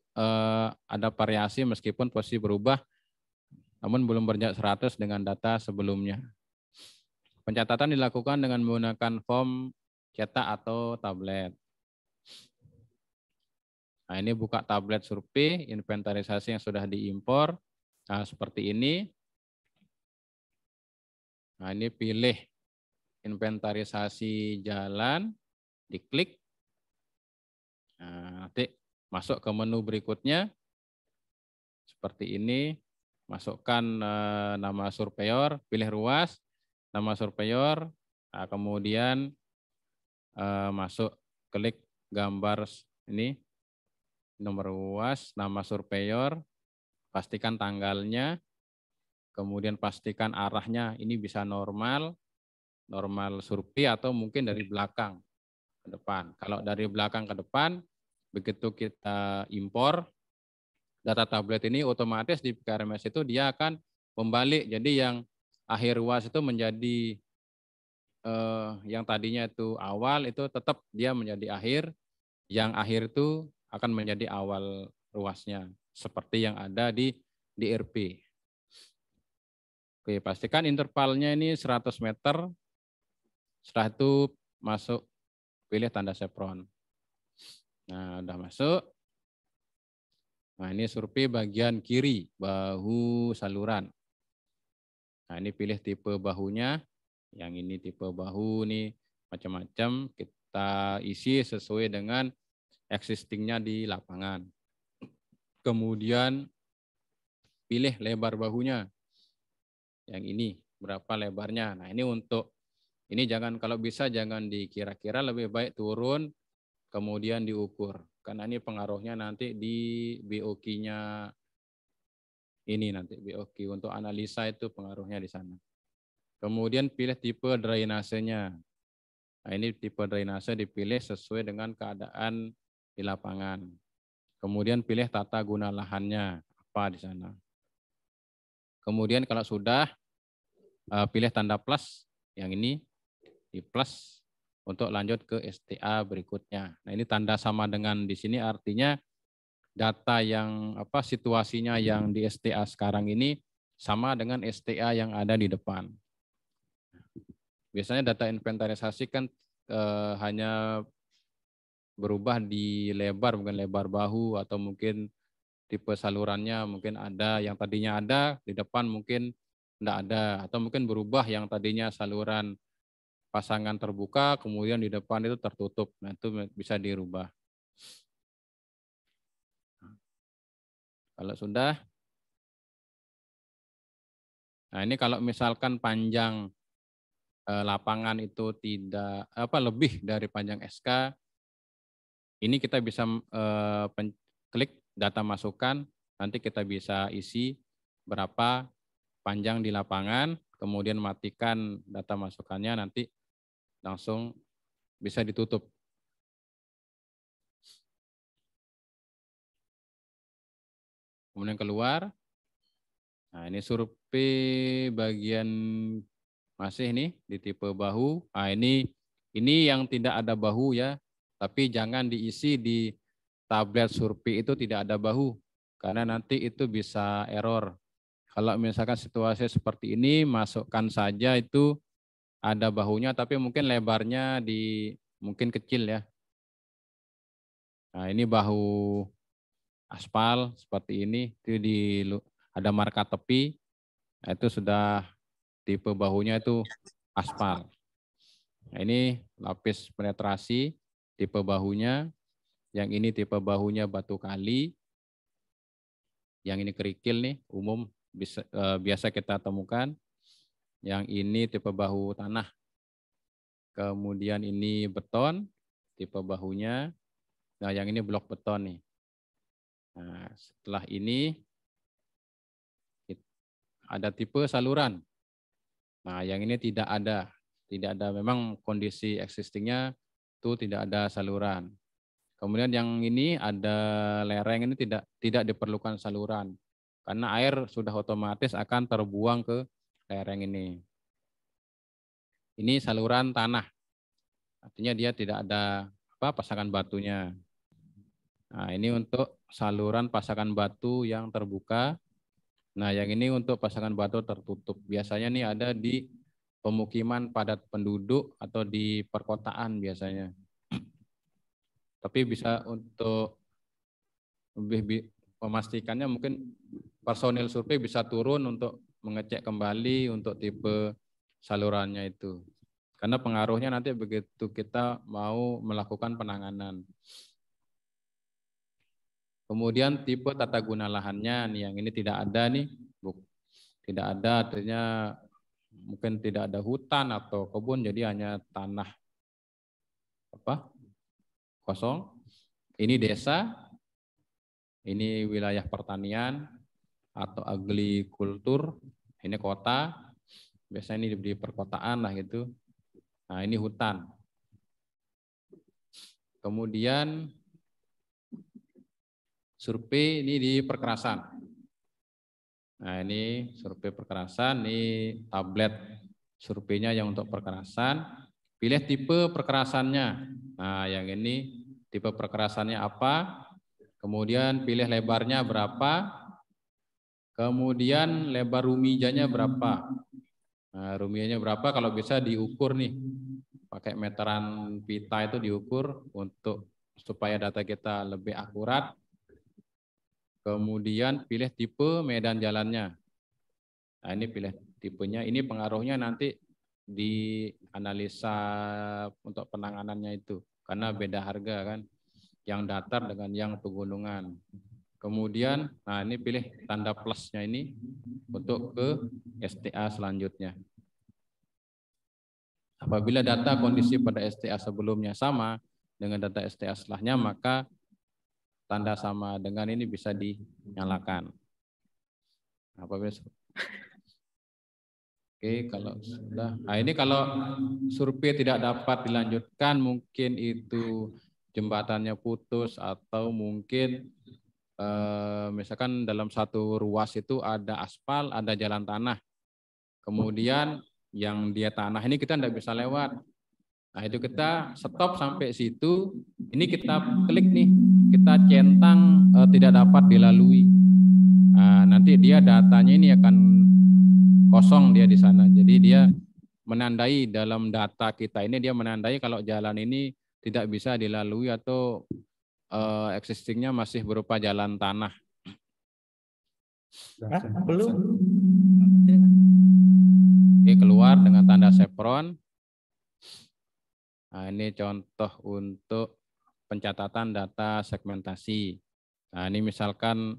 ada variasi meskipun posisi berubah, namun belum berjarak 100 dengan data sebelumnya. Pencatatan dilakukan dengan menggunakan form cetak atau tablet. Nah, ini buka tablet survei, inventarisasi yang sudah diimpor. Nah, seperti ini. Nah, ini pilih inventarisasi jalan, diklik. Nah, nanti masuk ke menu berikutnya. Seperti ini. Masukkan nama surveyor, pilih ruas, nama surveyor, nah, kemudian masuk klik gambar ini, nomor ruas, nama surveyor, pastikan tanggalnya, kemudian pastikan arahnya, ini bisa normal survei atau mungkin dari belakang ke depan. Kalau dari belakang ke depan, begitu kita impor, data tablet ini otomatis di PKRMS itu dia akan membalik. Jadi yang akhir ruas itu menjadi yang tadinya itu awal itu tetap dia menjadi akhir, yang akhir itu akan menjadi awal ruasnya seperti yang ada di DRP. Oke, pastikan intervalnya ini 100 meter. Setelah itu masuk pilih tanda chevron. Nah, udah masuk. Nah, ini survei bagian kiri, bahu saluran. Nah, ini pilih tipe bahunya. Yang ini tipe bahu nih, macam-macam. Kita isi sesuai dengan existingnya di lapangan. Kemudian pilih lebar bahunya. Yang ini, berapa lebarnya. Nah, ini untuk, ini jangan, kalau bisa jangan dikira-kira, lebih baik turun, kemudian diukur. Karena ini pengaruhnya nanti di BOQ-nya ini nanti BOQ untuk analisa itu pengaruhnya di sana. Kemudian pilih tipe drainasenya. Nah, ini tipe drainase dipilih sesuai dengan keadaan di lapangan. Kemudian pilih tata guna lahannya apa di sana. Kemudian kalau sudah pilih tanda plus yang ini di plus untuk lanjut ke STA berikutnya. Nah, ini tanda sama dengan di sini artinya data yang situasinya yang di STA sekarang ini sama dengan STA yang ada di depan. Biasanya data inventarisasi kan hanya berubah di lebar, mungkin lebar bahu atau mungkin tipe salurannya mungkin ada yang tadinya ada di depan mungkin tidak ada, atau mungkin berubah yang tadinya saluran pasangan terbuka kemudian di depan itu tertutup. Nah, itu bisa dirubah. Kalau sudah, nah ini kalau misalkan panjang lapangan itu tidak lebih dari panjang SK, ini kita bisa klik data masukan, nanti kita bisa isi berapa panjang di lapangan, kemudian matikan data masukannya, nanti langsung bisa ditutup. Kemudian keluar. Nah, ini survei bagian masih nih di tipe bahu. Nah, ini yang tidak ada bahu ya, tapi jangan diisi di tablet survei itu tidak ada bahu, karena nanti itu bisa error. Kalau misalkan situasi seperti ini, masukkan saja itu ada bahunya, tapi mungkin lebarnya mungkin kecil ya. Nah, ini bahu aspal seperti ini, itu ada marka tepi, nah, itu sudah tipe bahunya itu aspal. Nah, ini lapis penetrasi, tipe bahunya. Yang ini tipe bahunya batu kali. Yang ini kerikil nih, umum biasa kita temukan. Yang ini tipe bahu tanah. Kemudian ini beton, tipe bahunya. Nah, yang ini blok beton nih. Nah, setelah ini ada tipe saluran. Nah, yang ini tidak ada. Tidak ada, memang kondisi existingnya itu tidak ada saluran. Kemudian yang ini ada lereng, ini tidak diperlukan saluran. Karena air sudah otomatis akan terbuang ke lereng ini. Ini saluran tanah. Artinya dia tidak ada pasangan batunya. Nah, ini untuk saluran pasangan batu yang terbuka. Nah, yang ini untuk pasangan batu tertutup. Biasanya nih ada di pemukiman padat penduduk atau di perkotaan biasanya. Tapi bisa untuk lebih memastikannya mungkin personil survei bisa turun untuk mengecek kembali untuk tipe salurannya itu. Karena pengaruhnya nanti begitu kita mau melakukan penanganan. Kemudian tipe tata guna lahannya nih, yang ini tidak ada nih. Tidak ada, artinya mungkin tidak ada hutan atau kebun, jadi hanya tanah kosong. Ini desa, ini wilayah pertanian atau agrikultur, ini kota, biasanya ini di perkotaan lah gitu. Nah, ini hutan. Kemudian survei ini di perkerasan. Nah, ini survei perkerasan, ini tablet surveinya yang untuk perkerasan. Pilih tipe perkerasannya. Nah, yang ini tipe perkerasannya apa? Kemudian pilih lebarnya berapa? Kemudian lebar rumijanya berapa? Nah, rumijanya berapa? Kalau bisa diukur nih. Pakai meteran pita itu diukur untuk supaya data kita lebih akurat. Kemudian pilih tipe medan jalannya. Nah, ini pilih tipenya. Ini pengaruhnya nanti di analisa untuk penanganannya itu. Karena beda harga kan. Yang datar dengan yang pegunungan. Kemudian, nah ini pilih tanda plusnya ini untuk ke STA selanjutnya. Apabila data kondisi pada STA sebelumnya sama dengan data STA setelahnya, maka tanda sama dengan ini bisa dinyalakan. Apabila Oke, kalau sudah. Nah, ini kalau survei tidak dapat dilanjutkan, mungkin itu jembatannya putus atau mungkin misalkan dalam satu ruas itu ada aspal, ada jalan tanah. Kemudian yang dia tanah ini kita tidak bisa lewat. Nah itu kita stop sampai situ. Ini kita klik nih, kita centang tidak dapat dilalui. Nah, nanti dia datanya ini akan kosong dia di sana. Jadi dia menandai dalam data kita ini dia menandai kalau jalan ini tidak bisa dilalui atau existingnya masih berupa jalan tanah. Belum. Oke, keluar dengan tanda chevron. Nah, ini contoh untuk pencatatan data segmentasi. Nah, ini misalkan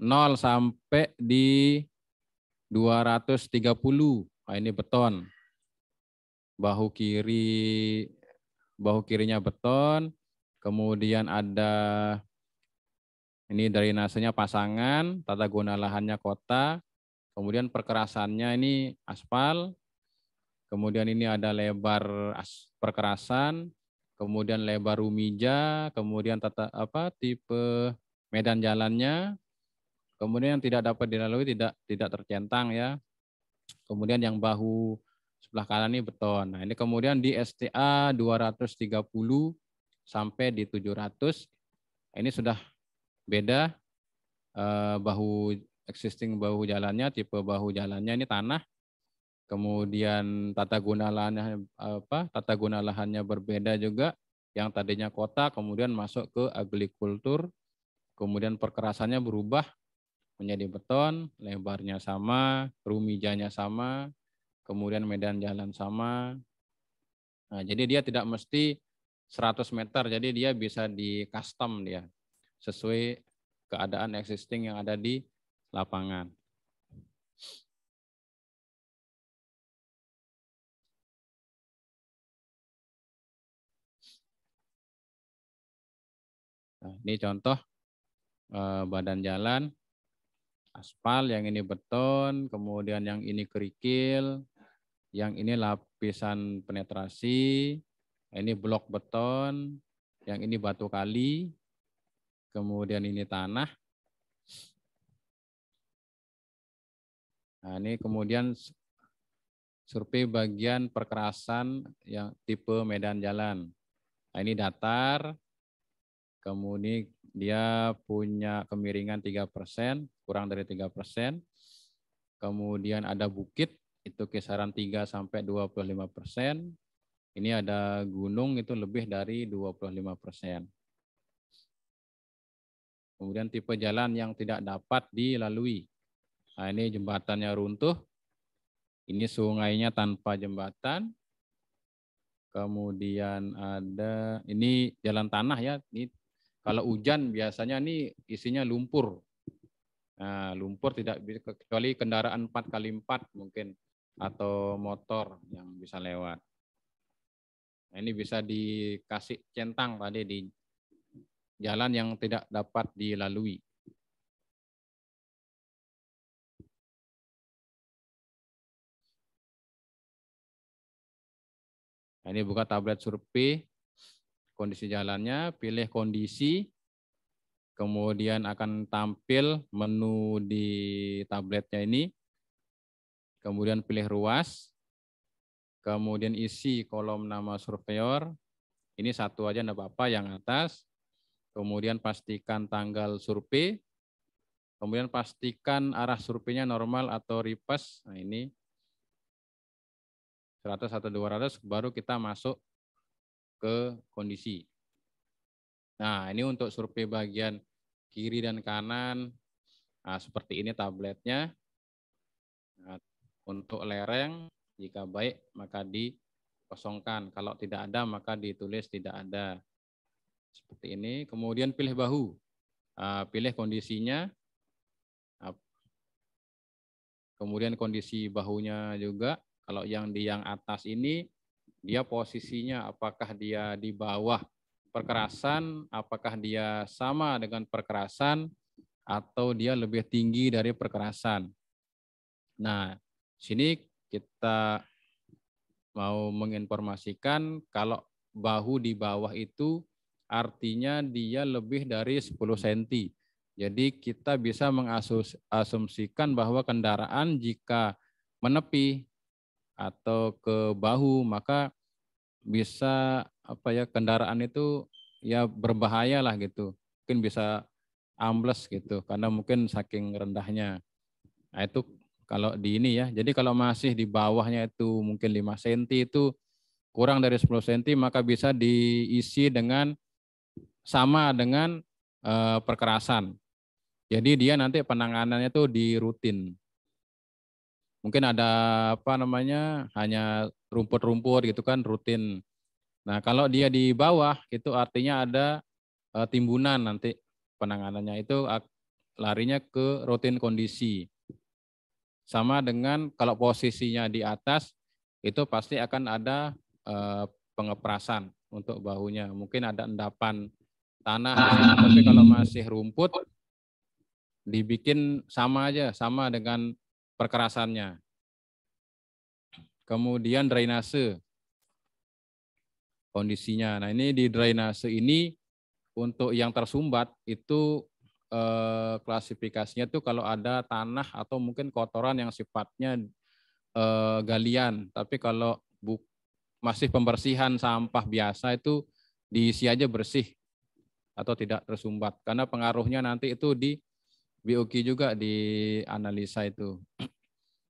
0 sampai di 230. Nah, ini beton. Bahu kirinya beton. Kemudian ada ini drainasenya pasangan, tata guna lahannya kota. Kemudian perkerasannya ini aspal. Kemudian ini ada lebar perkerasan, kemudian lebar rumija, kemudian tipe medan jalannya, kemudian yang tidak dapat dilalui tidak tercentang ya. Kemudian yang bahu sebelah kanan ini beton. Nah, ini kemudian di STA 230 sampai di 700. Ini sudah beda existing bahu jalannya, tipe bahu jalannya ini tanah. Kemudian tata guna lahannya berbeda juga. Yang tadinya kota kemudian masuk ke agrikultur. Kemudian perkerasannya berubah menjadi beton, lebarnya sama, rumijanya sama, kemudian medan jalan sama. Nah, jadi dia tidak mesti 100 meter, jadi dia bisa di custom dia sesuai keadaan existing yang ada di lapangan. Nah, ini contoh badan jalan, aspal, yang ini beton, kemudian yang ini kerikil, yang ini lapisan penetrasi, ini blok beton, yang ini batu kali, kemudian ini tanah. Nah, ini kemudian survei bagian perkerasan yang tipe medan jalan. Nah, ini datar, kemudian dia punya kemiringan 3%, kurang dari 3%. Kemudian ada bukit, itu kisaran 3 sampai 25%. Ini ada gunung, itu lebih dari 25%. Kemudian tipe jalan yang tidak dapat dilalui. Nah, ini jembatannya runtuh. Ini sungainya tanpa jembatan. Kemudian ada, ini jalan tanah ya. Ini kalau hujan biasanya ini isinya lumpur. Nah, lumpur tidak bisa kecuali kendaraan 4x4 mungkin atau motor yang bisa lewat. Nah, ini bisa dikasih centang tadi di jalan yang tidak dapat dilalui. Nah, ini buka tablet survei kondisi jalannya, pilih kondisi, kemudian akan tampil menu di tabletnya ini, kemudian pilih ruas, kemudian isi kolom nama surveyor, ini satu aja enggak apa-apa yang atas, kemudian pastikan tanggal survei, kemudian pastikan arah surveinya normal atau reverse, nah ini 100 atau 200, baru kita masuk ke kondisi. Nah, ini untuk survei bagian kiri dan kanan. Nah, seperti ini tabletnya. Nah, untuk lereng, jika baik maka dikosongkan. Kalau tidak ada maka ditulis tidak ada. Seperti ini. Kemudian pilih bahu. Pilih kondisinya. Kemudian kondisi bahunya juga. Kalau yang di yang atas ini, dia posisinya apakah dia di bawah perkerasan, apakah dia sama dengan perkerasan, atau dia lebih tinggi dari perkerasan. Nah, sini kita mau menginformasikan kalau bahu di bawah itu artinya dia lebih dari 10 cm. Jadi kita bisa mengasumsikan bahwa kendaraan jika menepi atau ke bahu, maka bisa kendaraan itu ya berbahaya lah gitu. Mungkin bisa ambles gitu karena mungkin saking rendahnya. Nah, itu kalau di ini ya. Jadi kalau masih di bawahnya itu mungkin 5 cm itu kurang dari 10 cm maka bisa diisi dengan sama dengan perkerasan. Jadi dia nanti penanganannya itu di rutin. Mungkin ada hanya rumput-rumput gitu kan rutin. Nah, kalau dia di bawah itu artinya ada timbunan nanti penanganannya itu larinya ke rutin kondisi. Sama dengan kalau posisinya di atas itu pasti akan ada pengeprasan untuk bahunya. Mungkin ada endapan tanah di sana, tapi kalau masih rumput dibikin sama aja, sama dengan perkerasannya. Kemudian drainase kondisinya. Nah, ini di drainase ini untuk yang tersumbat itu klasifikasinya tuh kalau ada tanah atau mungkin kotoran yang sifatnya galian. Tapi kalau masih pembersihan sampah biasa itu diisi aja bersih atau tidak tersumbat. Karena pengaruhnya nanti itu di BOQ juga di analisa itu.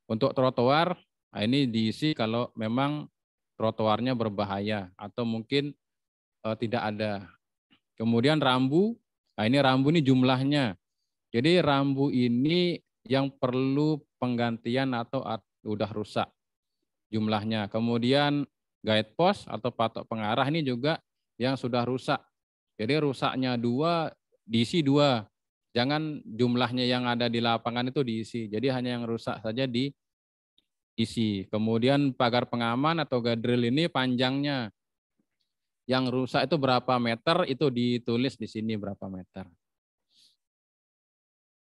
Untuk trotoar, nah ini diisi kalau memang trotoarnya berbahaya atau mungkin tidak ada. Kemudian rambu, nah ini rambu ini jumlahnya. Jadi rambu ini yang perlu penggantian atau udah rusak jumlahnya. Kemudian guide post atau patok pengarah ini juga yang sudah rusak. Jadi rusaknya 2, diisi 2. Jangan jumlahnya yang ada di lapangan itu diisi. Jadi hanya yang rusak saja diisi. Kemudian pagar pengaman atau guardrail ini panjangnya. Yang rusak itu berapa meter itu ditulis di sini berapa meter.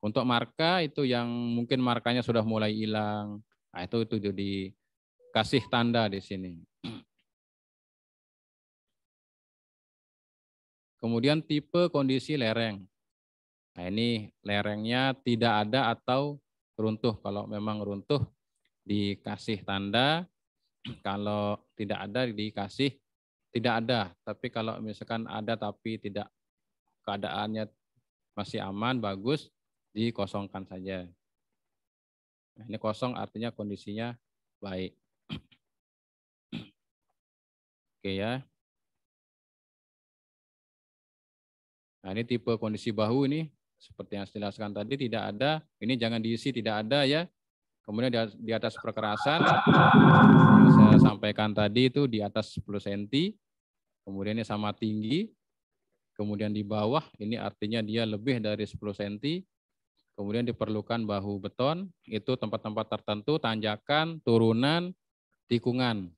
Untuk marka itu yang mungkin markanya sudah mulai hilang. Nah, itu dikasih tanda di sini. Kemudian tipe kondisi lereng. Nah, ini lerengnya tidak ada atau runtuh. Kalau memang runtuh dikasih tanda, kalau tidak ada dikasih tidak ada. Tapi kalau misalkan ada tapi tidak keadaannya masih aman, bagus, dikosongkan saja. Nah, ini kosong artinya kondisinya baik. Oke ya. Nah, ini tipe kondisi bahu ini seperti yang saya jelaskan tadi tidak ada. Ini jangan diisi tidak ada ya. Kemudian di atas perkerasan yang saya sampaikan tadi itu di atas 10 cm. Kemudian ini sama tinggi. Kemudian di bawah ini artinya dia lebih dari 10 cm. Kemudian diperlukan bahu beton, itu tempat-tempat tertentu, tanjakan, turunan, tikungan.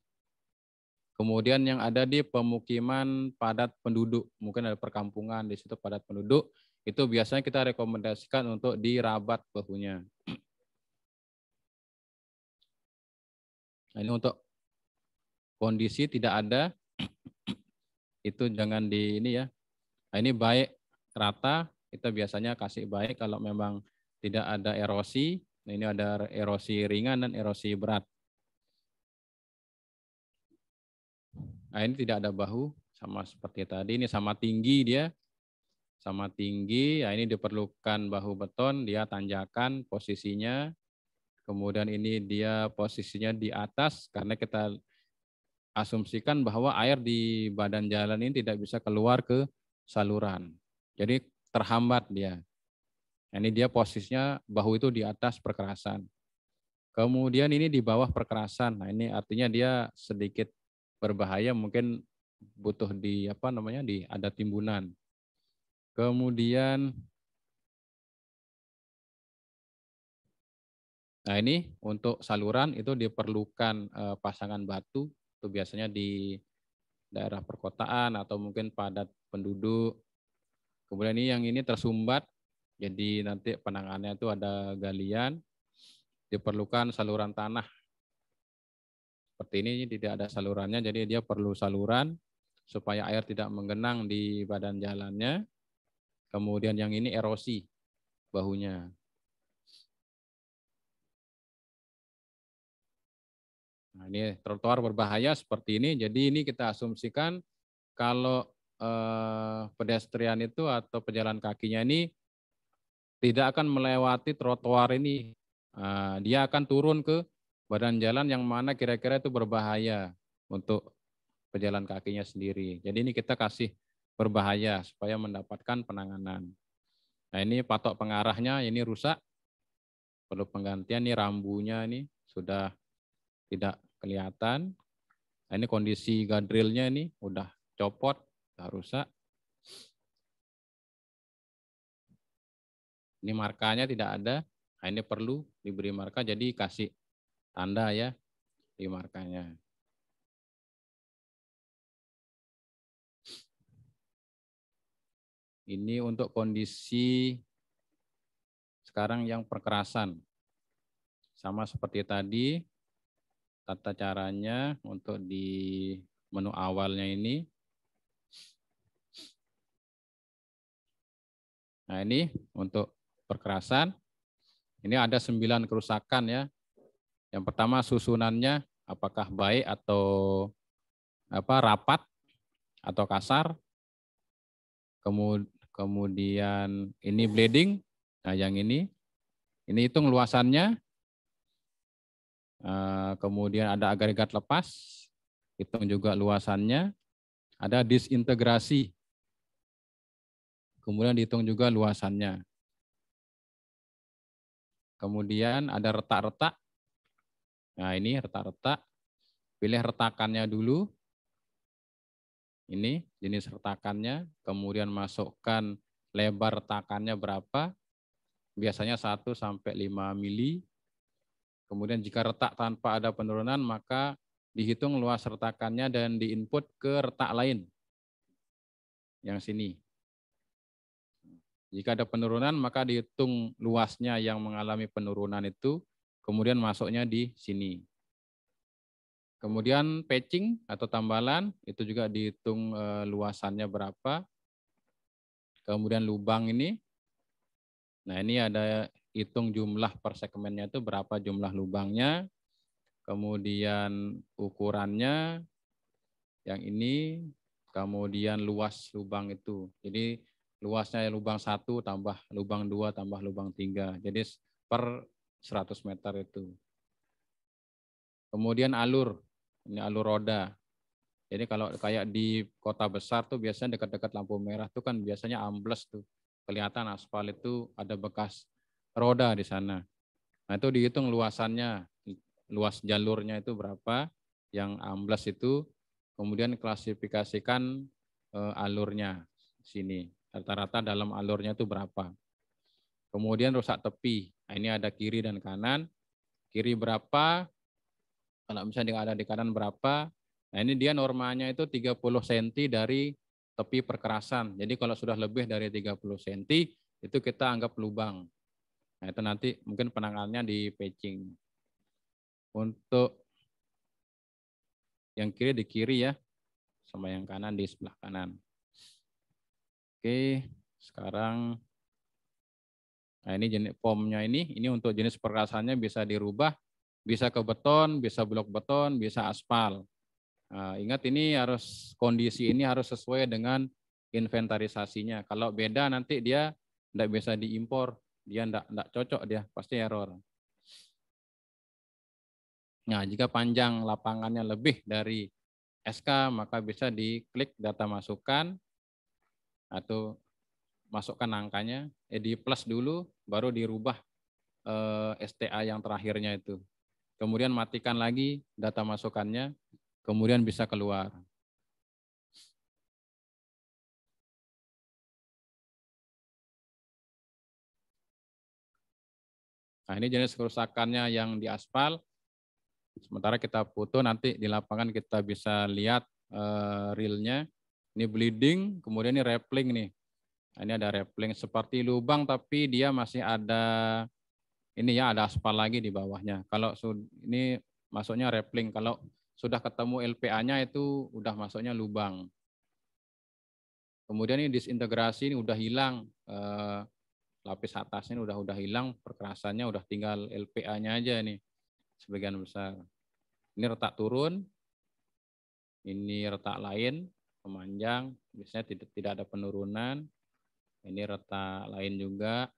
Kemudian yang ada di pemukiman padat penduduk, mungkin ada perkampungan di situ padat penduduk, itu biasanya kita rekomendasikan untuk dirabat bahunya. Nah, ini untuk kondisi tidak ada, itu jangan di ini ya. Nah, ini baik rata, kita biasanya kasih baik kalau memang tidak ada erosi. Nah, ini ada erosi ringan dan erosi berat. Nah, ini tidak ada bahu, sama seperti tadi. Ini sama tinggi dia. Sama tinggi, ya ini diperlukan bahu beton, dia tanjakan posisinya. Kemudian ini dia posisinya di atas, karena kita asumsikan bahwa air di badan jalan ini tidak bisa keluar ke saluran. Jadi terhambat dia. Ini dia posisinya bahu itu di atas perkerasan. Kemudian ini di bawah perkerasan. Nah, ini artinya dia sedikit berbahaya, mungkin butuh ada timbunan. Kemudian nah ini untuk saluran itu diperlukan pasangan batu, itu biasanya di daerah perkotaan atau mungkin padat penduduk. Kemudian ini tersumbat, jadi nanti penanganannya itu ada galian, diperlukan saluran tanah. Seperti ini tidak ada salurannya, jadi dia perlu saluran. supaya air tidak menggenang di badan jalannya. Kemudian yang ini erosi bahunya. Nah, ini trotoar berbahaya seperti ini. Jadi ini kita asumsikan kalau pedestrian itu atau pejalan kakinya ini tidak akan melewati trotoar ini. Dia akan turun ke badan jalan yang mana kira-kira itu berbahaya untuk pejalan kakinya sendiri. Jadi ini kita kasih berbahaya supaya mendapatkan penanganan. Nah ini patok pengarahnya ini rusak, perlu penggantian. Ini rambunya ini sudah tidak kelihatan. Nah, ini kondisi guardrailnya ini udah copot, udah rusak. Ini markanya tidak ada. Nah, ini perlu diberi marka, jadi kasih tanda ya di markanya. Ini untuk kondisi sekarang yang perkerasan. Sama seperti tadi, tata caranya untuk di menu awalnya ini. Nah ini untuk perkerasan. Ini ada 9 kerusakan ya. Yang pertama susunannya apakah baik atau rapat atau kasar. Kemudian ini bleeding. Nah yang ini hitung luasannya. Kemudian ada agregat lepas, hitung juga luasannya. Ada disintegrasi, kemudian dihitung juga luasannya. Kemudian ada retak-retak. Nah ini retak-retak, pilih retakannya dulu. Ini jenis retakannya, kemudian masukkan lebar retakannya berapa. Biasanya 1 sampai 5 mili. Kemudian jika retak tanpa ada penurunan, maka dihitung luas retakannya dan diinput ke retak lain. Yang sini. Jika ada penurunan, maka dihitung luasnya yang mengalami penurunan itu, kemudian masuknya di sini. Kemudian patching atau tambalan, itu juga dihitung luasannya berapa. Kemudian lubang ini, nah ini ada hitung jumlah per segmennya itu berapa jumlah lubangnya. Kemudian ukurannya, yang ini, kemudian luas lubang itu. Jadi luasnya lubang 1 tambah lubang 2 tambah lubang 3. Jadi per 100 meter itu. Kemudian alur, ini alur roda. Jadi kalau kayak di kota besar tuh biasanya dekat-dekat lampu merah tuh kan biasanya ambles tuh. Kelihatan aspal itu ada bekas roda di sana. Nah itu dihitung luasannya, luas jalurnya itu berapa, yang ambles itu, kemudian klasifikasikan alurnya sini. Rata-rata dalam alurnya itu berapa. Kemudian rusak tepi. Nah, ini ada kiri dan kanan. Kiri berapa, kalau misalnya ada di kanan berapa. Nah ini dia normanya itu 30 cm dari tepi perkerasan. Jadi kalau sudah lebih dari 30 cm, itu kita anggap lubang. Nah itu nanti mungkin penanganannya di patching. Untuk yang kiri di kiri ya, sama yang kanan di sebelah kanan. Oke, sekarang nah ini jenis formnya ini untuk jenis perkerasannya bisa dirubah, bisa ke beton, bisa blok beton, bisa aspal. Nah, ingat ini harus kondisi ini harus sesuai dengan inventarisasinya. Kalau beda nanti dia tidak bisa diimpor, dia tidak cocok, dia pasti error. Nah, jika panjang lapangannya lebih dari SK, maka bisa diklik data masukan atau masukkan angkanya, di plus dulu, baru dirubah STA yang terakhirnya itu. Kemudian matikan lagi data masukannya, kemudian bisa keluar. Nah ini jenis kerusakannya yang di aspal. Sementara kita foto nanti di lapangan kita bisa lihat realnya. Ini bleeding, kemudian ini rappling nih. Nah, ini ada rappling seperti lubang tapi dia masih ada ini ya, ada aspal lagi di bawahnya. Kalau ini masuknya rappling, kalau sudah ketemu LPA-nya itu udah masuknya lubang. Kemudian ini disintegrasi, ini udah hilang, lapis atasnya ini udah hilang, perkerasannya udah tinggal LPA-nya aja nih sebagian besar. Ini retak turun, ini retak lain pemanjang, biasanya tidak ada penurunan. Ini retak lain juga,